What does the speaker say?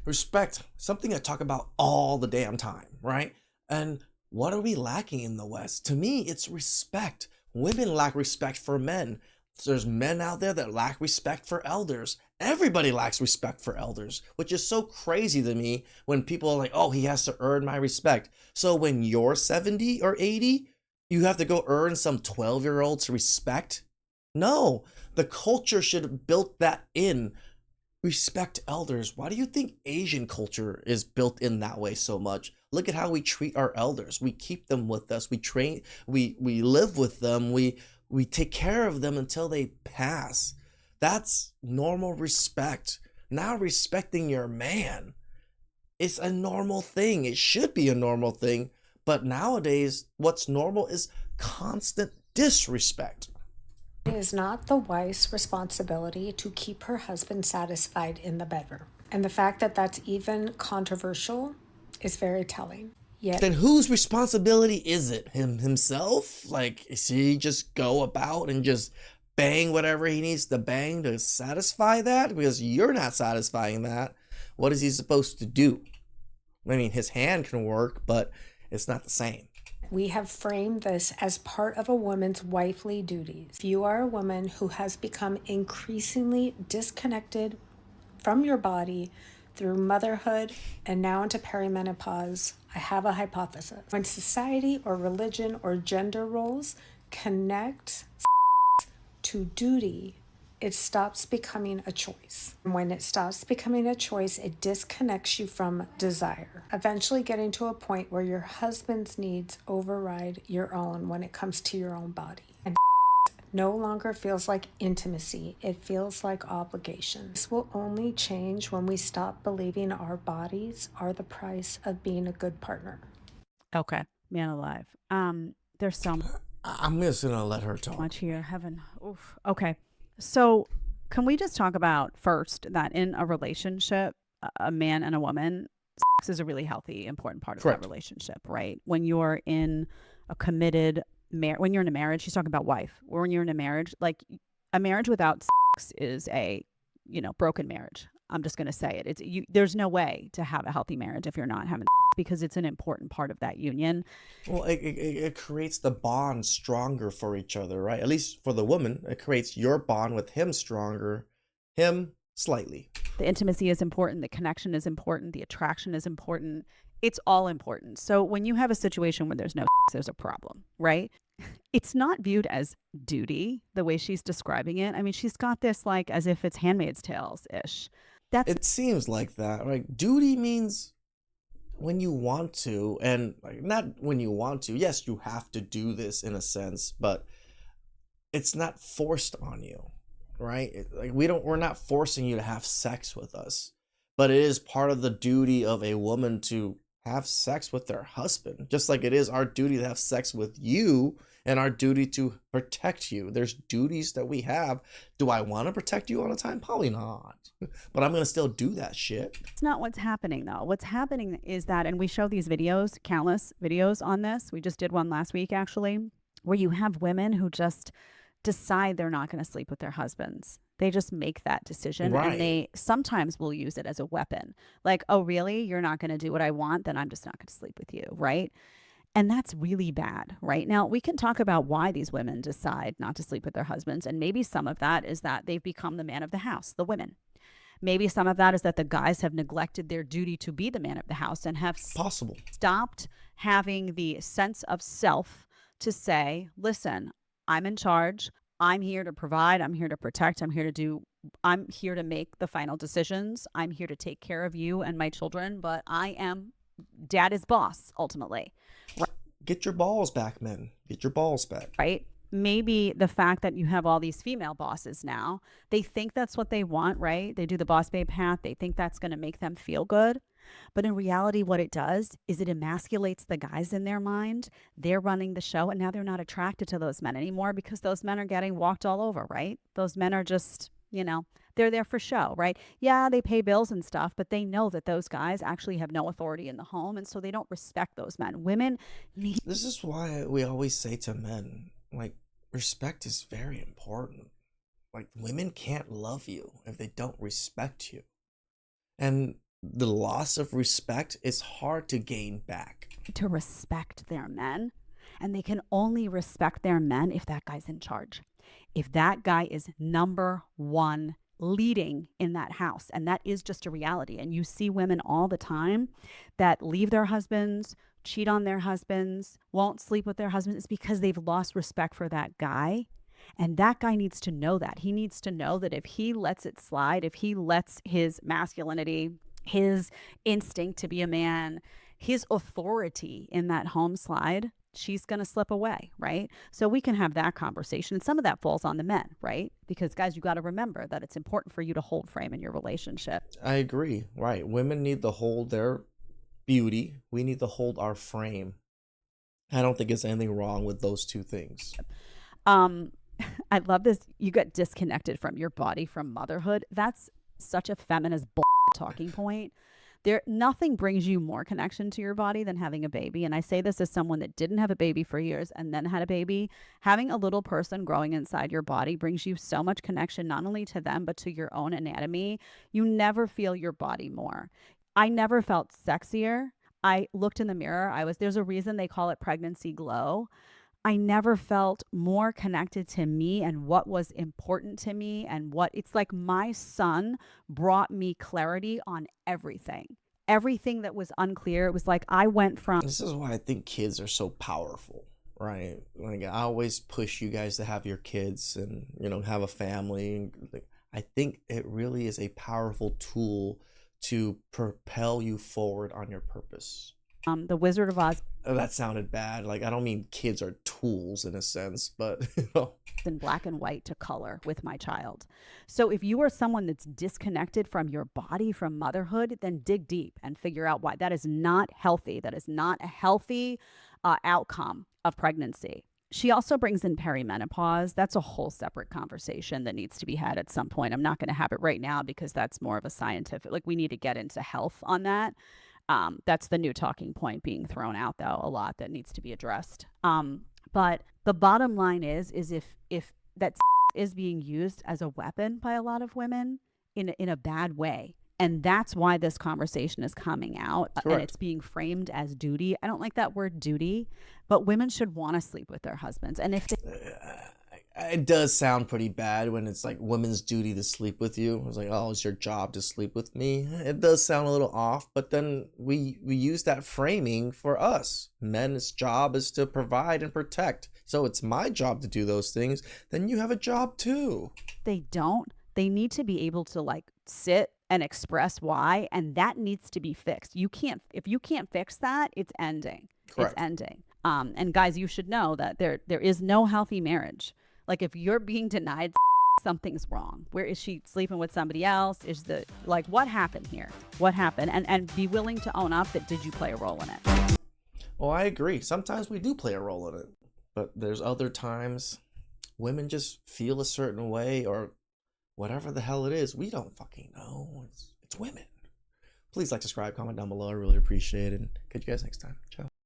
Respect, something I talk about all the damn time, right? And what are we lacking in the West? To me, it's respect. Women lack respect for men. There's men out there that lack respect for elders. Everybody lacks respect for elders, which is so crazy to me when people are like, oh, he has to earn my respect. So when you're 70 or 80, you have to go earn some 12-year-old's respect? No, the culture should have built that in. Respect elders. Why do you think Asian culture is built in that way so much? Look at how we treat our elders. We keep them with us. We train, we live with them. We take care of them until they pass. That's normal respect. Now respecting your man, it's a normal thing. It should be a normal thing. But nowadays, what's normal is constant disrespect. It is not the wife's responsibility to keep her husband satisfied in the bedroom. And the fact that that's even controversial is very telling. Yet, Then whose responsibility is it? Himself? Like, is he just go about and just bang whatever he needs to bang to satisfy that? Because you're not satisfying that. What is he supposed to do? I mean, his hand can work, but it's not the same. we have framed this as part of a woman's wifely duties. If you are a woman who has become increasingly disconnected from your body through motherhood and now into perimenopause, I have a hypothesis. When society or religion or gender roles connect to duty, it stops becoming a choice. And when it stops becoming a choice, it disconnects you from desire, eventually getting to a point where your husband's needs override your own when it comes to your own body. And no longer feels like intimacy, it feels like obligation. This will only change when we stop believing our bodies are the price of being a good partner. Okay, man alive. There's so I'm just gonna let her talk. much here. Heaven. Oof. Okay. So, can we just talk about first that in a relationship, a man and a woman, sex is a really healthy, important part of that Correct. relationship, right? When you're in a committed when you're in a marriage, she's talking about wife. When you're in a marriage, like a marriage without sex is a, broken marriage. I'm just going to say it. There's no way to have a healthy marriage if you're not having sex because it's an important part of that union. Well, it creates the bond stronger for each other, right? At least for the woman, it creates your bond with him stronger, him slightly. The intimacy is important, the connection is important, the attraction is important. It's all important. So when you have a situation where there's no sex, there's a problem, right? It's not viewed as duty the way she's describing it. I mean, she's got this like as if it's Handmaid's Tales ish. That's It seems like that, right? Duty means when you want to, and like not when you want to. Yes, you have to do this in a sense, but it's not forced on you, right? Like we're not forcing you to have sex with us, but it is part of the duty of a woman to have sex with their husband, just like it is our duty to have sex with you and our duty to protect you. There's duties that we have. Do I want to protect you all the time? Probably not, but I'm gonna still do that shit. not what's happening though. What's happening is that, and we show these videos, countless videos on this. We just did one last week actually, where you have women who just decide they're not going to sleep with their husbands. They just make that decision and Right. they sometimes will use it as a weapon. Like, oh, really? You're not going to do what I want? Then I'm just not going to sleep with you. Right. And that's really bad. Right. Now, we can talk about why these women decide not to sleep with their husbands. And maybe some of that is that they've become the man of the house, the women. Maybe some of that is that the guys have neglected their duty to be the man of the house and have Possible. stopped having the sense of self to say, listen, I'm in charge. I'm here to provide. I'm here to protect. I'm here to make the final decisions. I'm here to take care of you and my children, but dad is boss ultimately, Get your balls back, men. Get your balls back. right? Maybe the fact that you have all these female bosses now, they think that's what they want, right? They do the boss babe path. They think that's going to make them feel good. But in reality, what it does is it emasculates the guys in their mind. They're running the show, and now they're not attracted to those men anymore because those men are getting walked all over, right? Those men are just, they're there for show, right? Yeah, they pay bills and stuff, but they know that those guys actually have no authority in the home, and so they don't respect those men. Women need This is why we always say to men, like, respect is very important. Like, women can't love you if they don't respect you. And the loss of respect is hard to gain back. To respect their men. And they can only respect their men if that guy's in charge. If that guy is number one leading in that house. And that is just a reality. And you see women all the time that leave their husbands, cheat on their husbands, won't sleep with their husbands. It's because they've lost respect for that guy. And that guy needs to know that. He needs to know that if he lets it slide, if he lets his masculinity, his instinct to be a man, his authority in that home slide, she's going to slip away, right? So we can have that conversation. And some of that falls on the men, right? Because guys, you got to remember that it's important for you to hold frame in your relationship. I agree. Right. Women need to hold their beauty. We need to hold our frame. I don't think there's anything wrong with those two things. I love this. You get disconnected from your body from motherhood. That's such a feminist talking point. Nothing brings you more connection to your body than having a baby. And I say this as someone that didn't have a baby for years and then had a baby. Having a little person growing inside your body brings you so much connection, not only to them, but to your own anatomy. You never feel your body more. I never felt sexier. I looked in the mirror. There's a reason they call it pregnancy glow. I never felt more connected to me and what was important to me, and what it's like my son brought me clarity on everything. Everything that was unclear. It was like I went from This is why I think kids are so powerful, right? Like, I always push you guys to have your kids and, have a family. I think it really is a powerful tool to propel you forward on your purpose. the Wizard of Oz That sounded bad. Like, I don't mean kids are tools in a sense, but in black and white to color with my child. So if you are someone that's disconnected from your body, from motherhood, then dig deep and figure out why. That is not healthy. That is not a healthy outcome of pregnancy. She also brings in perimenopause. That's a whole separate conversation that needs to be had at some point. I'm not going to have it right now because that's more of a scientific, like, we need to get into health on that. That's the new talking point being thrown out, though, a lot that needs to be addressed. But the bottom line is if that is being used as a weapon by a lot of women in a bad way. And that's why this conversation is coming out. Correct. And it's being framed as duty. I don't like that word duty, but women should want to sleep with their husbands. And if they it does sound pretty bad when it's like women's duty to sleep with you. It's like, oh, it's your job to sleep with me. It does sound a little off, but then we use that framing for us. Men's job is to provide and protect. So it's my job to do those things. Then you have a job too. they don't, they need to be able to like sit and express why, and that needs to be fixed. If you can't fix that, it's ending. Correct. It's ending. And guys, you should know that there is no healthy marriage. Like, if you're being denied, something's wrong. Where is she sleeping with somebody else? What happened here? What happened? And be willing to own up that did you play a role in it? Well, I agree. Sometimes we do play a role in it, but there's other times women just feel a certain way, or whatever the hell it is. We don't fucking know. It's women. Please like, subscribe, comment down below. I really appreciate it. And catch you guys next time. Ciao.